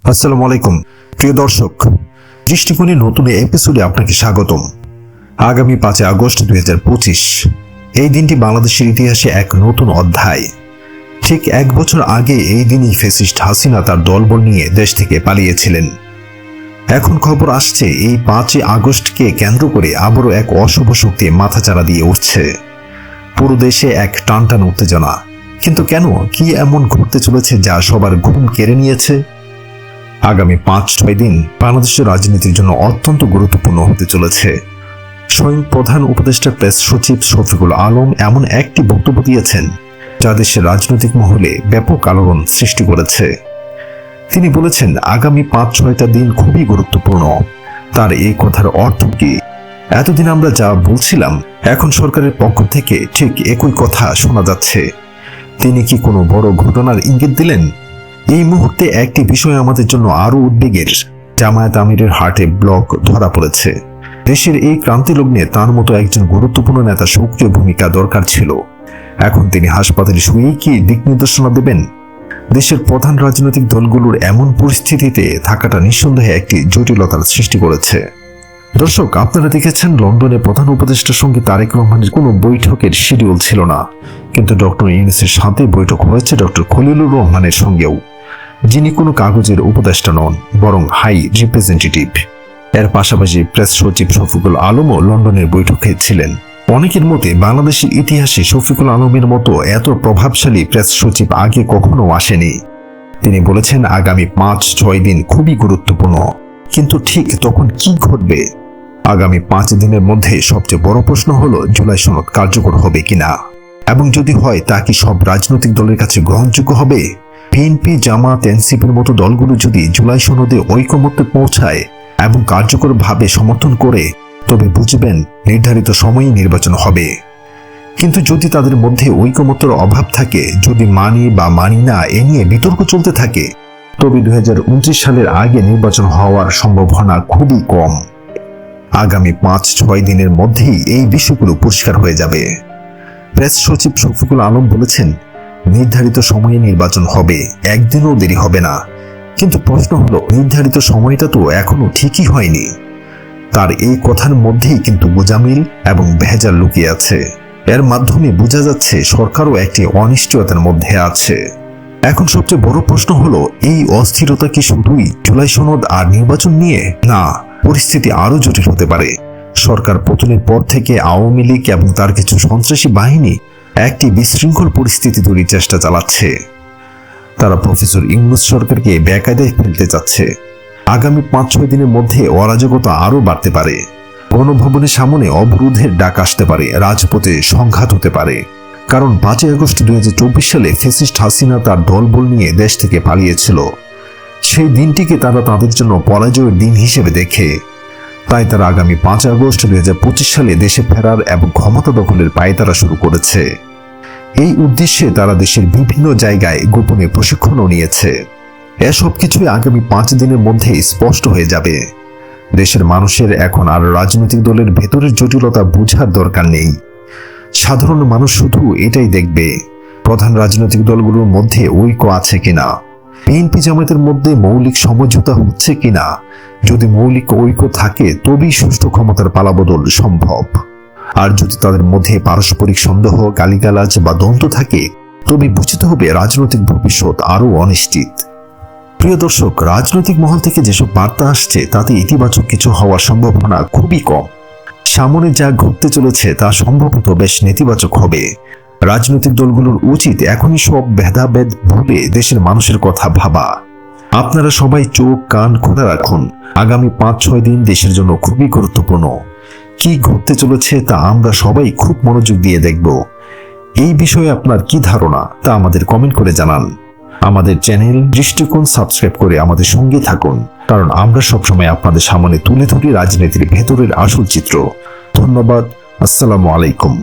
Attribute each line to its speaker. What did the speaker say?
Speaker 1: আসসালামু আলাইকুম প্রিয় দর্শক, দৃষ্টিকোণের নতুন এপিসোডে আপনাকে স্বাগতম। আগামী 5 আগস্ট 2025 এই দিনটি বাংলাদেশের ইতিহাসে এক নতুন অধ্যায়। ঠিক 1 বছর আগে এই দিনই ফ্যাসিস্ট হাসিনা তার দলবল নিয়ে দেশ থেকে পালিয়েছিলেন। এখন খবর আসছে এই 5 আগস্টকে কেন্দ্র করে আবারও এক অশুভ শক্তি মাথাচাড়া দিয়ে উঠছে। পুরো দেশে এক টানটান উত্তেজনা। কিন্তু কেন, কি এমন ঘটতে চলেছে যা সবার ঘুম কেড়ে নিয়েছে? আগামী 5-6 দিন বাংলাদেশের রাজনীতির জন্য অত্যন্ত গুরুত্বপূর্ণ হতে চলেছে। স্বয়ং প্রধান উপদেষ্টা প্রেস সচিব শফিকুল আলম এমন একটি বক্তব্য দিয়েছেন যা দেশের রাজনৈতিক মহলে ব্যাপক আলোড়ন সৃষ্টি করেছে। তিনি বলেছেন, আগামী 5-6টা দিন খুবই গুরুত্বপূর্ণ। তার এই কথার অর্থ কি? এতদিন আমরা যা বলছিলাম, এখন সরকারের পক্ষ থেকে ঠিক একই কথা শোনা যাচ্ছে। তিনি কি কোনো বড় ঘটনার ইঙ্গিত দিলেন? এই মুহূর্তে একটি বিষয় আমাদের জন্য আরো উদ্বেগের। জামায়াত আমিরের হার্টে ব্লক ধরা পড়েছে। দেশের এই ক্রান্তি লগ্নে তার মতো একজন গুরুত্বপূর্ণ নেতা সক্রিয় ভূমিকা দরকার ছিল। এখন তিনি হাসপাতালে শুয়েই কি দিক নির্দেশনা দেবেন? দেশের প্রধান রাজনৈতিক দলগুলোর এমন পরিস্থিতিতে থাকাটা নিঃসন্দেহে একটি জটিলতার সৃষ্টি করেছে। দর্শক, আপনারা দেখেছেন লন্ডনে প্রধান উপদেষ্টার সঙ্গে তারেক রহমানের কোনো বৈঠকের শিডিউল ছিল না, কিন্তু ডক্টর ইউনূসের সাথে বৈঠক হয়েছে ডক্টর খলিলুর রহমানের সঙ্গেও, যিনি কোনো কাগজের উপদেষ্টা নন, বরং হাই রিপ্রেজেন্টেটিভ। এর পাশাপাশি প্রেস সচিব শফিকুল আলমও লন্ডনের বৈঠকে ছিলেন। অনেকের মতে বাংলাদেশের ইতিহাসে শফিকুল আলমের মতো এত প্রভাবশালী প্রেস সচিব আগে কখনো আসেনি। তিনি বলেছেন, আগামী 5-6 দিন খুবই গুরুত্বপূর্ণ। কিন্তু ঠিক তখন কি ঘটবে? আগামী 5 দিনের মধ্যে সবচেয়ে বড় প্রশ্ন হলো জুলাই সনদ কার্যকর হবে কিনা, এবং যদি হয় তা কি সব রাজনৈতিক দলের কাছে গ্রহণযোগ্য হবে? বিএনপি, জামাত, এনসিপির মতো দলগুলো যদি জুলাই সনদে ঐকমত্যে পৌঁছায় এবং কার্যকরভাবে সমর্থন করে, তবে বুঝবেন নির্ধারিত সময়েই নির্বাচন হবে। কিন্তু যদি তাদের মধ্যে ঐকমত্যের অভাব থাকে, যদি মানি বা মানি না এ নিয়ে বিতর্ক চলতে থাকে, তবে 2029 সালের আগে নির্বাচন হওয়ার সম্ভাবনা খুবই কম। আগামী 5-6 দিনের মধ্যেই এই বিষয়গুলো পরিষ্কার হয়ে যাবে। প্রেস সচিব শফিকুল আলম বলেছেন, নির্ধারিত সময়ে নির্বাচন হবে, একদিনও দেরি হবে না। কিন্তু প্রশ্ন হলো, নির্ধারিত সময়টা তো এখনো ঠিকই হয়নি। তার এই কথার মধ্যেই কিন্তু গোজামিল এবং ভেজাল লুকিয়ে আছে। এর মাধ্যমে বোঝা যাচ্ছে সরকারও একটি অনিশ্চয়তার মধ্যে আছে। এখন সবচেয়ে বড় প্রশ্ন হলো, এই অস্থিরতা কি শুধুই জুলাই সনদ আর নির্বাচন নিয়ে? না, পরিস্থিতি আরো জটিল হতে পারে। সরকার পতনের পর থেকে আওয়ামী লীগ এবং তার কিছু সন্ত্রাসী বাহিনী একটি বিশৃঙ্খল পরিস্থিতি তৈরির চেষ্টা চালাচ্ছে। তারা প্রফেসর ইউনূস সরকারকে বেকায়দায় ফেলতে চাচ্ছে। আগামী 5-6 দিনের মধ্যে অরাজকতা আরো বাড়তে পারে। গণভবনের সামনে অবরোধের ডাক আসতে পারে, রাজপথে সংঘাত হতে পারে। কারণ 5 আগস্ট 2024 সালে ফ্যাসিস্ট হাসিনা তার দলবল নিয়ে দেশ থেকে পালিয়েছিল। সেই দিনটিকে তারা তাদের জন্য পরাজয়ের দিন হিসেবে দেখে। তাই তারা আগামী 5 আগস্ট 2025 সালে দেশে ফেরার এবং ক্ষমতা দখলের পায়তারা শুরু করেছে। এই উদ্দেশ্যে তারা দেশের বিভিন্ন জায়গায় গোপনে প্রশিক্ষণও নিয়েছে। এসব কিছুই আগামী 5 দিনের মধ্যে স্পষ্ট হয়ে যাবে। দেশের মানুষের এখন আর রাজনৈতিক দলের ভেতরের জটিলতা বোঝার দরকার নেই। সাধারণ মানুষ শুধু এটাই দেখবে, প্রধান রাজনৈতিক দলগুলোর মধ্যে ঐক্য আছে কিনা, বিএনপি জামায়াতের মধ্যে মৌলিক সমঝোতা হচ্ছে কিনা। যদি মৌলিক ঐক্য থাকে, তবেই সুষ্ঠু ক্ষমতার পালাবদল সম্ভব। আর যদি তাদের মধ্যে পারস্পরিক সন্দেহ, গালিগালাজ বা দ্বন্দ্ব থাকে, তবে বুঝতে হবে রাজনৈতিক ভবিষ্যৎ আরো অনিশ্চিত। প্রিয় দর্শক, রাজনৈতিক মহল থেকে যেসব বার্তা আসছে তাতে ইতিবাচক কিছু হওয়ার সম্ভাবনা খুবই কম। সামনে যা ঘটতে চলেছে তা সম্ভবত বেশ নেতিবাচক হবে। রাজনৈতিক দলগুলোর উচিত এখনই সব ভেদাভেদ ভুলে দেশের মানুষের কথা ভাবা। আপনারা সবাই চোখ কান খোলা রাখুন। আগামী 5-6 দিন দেশের জন্য খুবই গুরুত্বপূর্ণ। কি ঘটতে চলেছে তা আমরা সবাই খুব মনোযোগ দিয়ে দেখব। এই বিষয়ে আপনার কি ধারণা তা আমাদের কমেন্ট করে জানান। আমাদের চ্যানেল দৃষ্টিকোণ সাবস্ক্রাইব করে আমাদের সঙ্গে থাকুন, কারণ আমরা সবসময় আপনাদের সামনে তুলে ধরি রাজনীতির ভেতরের আসল চিত্র। ধন্যবাদ। আসসালামু আলাইকুম।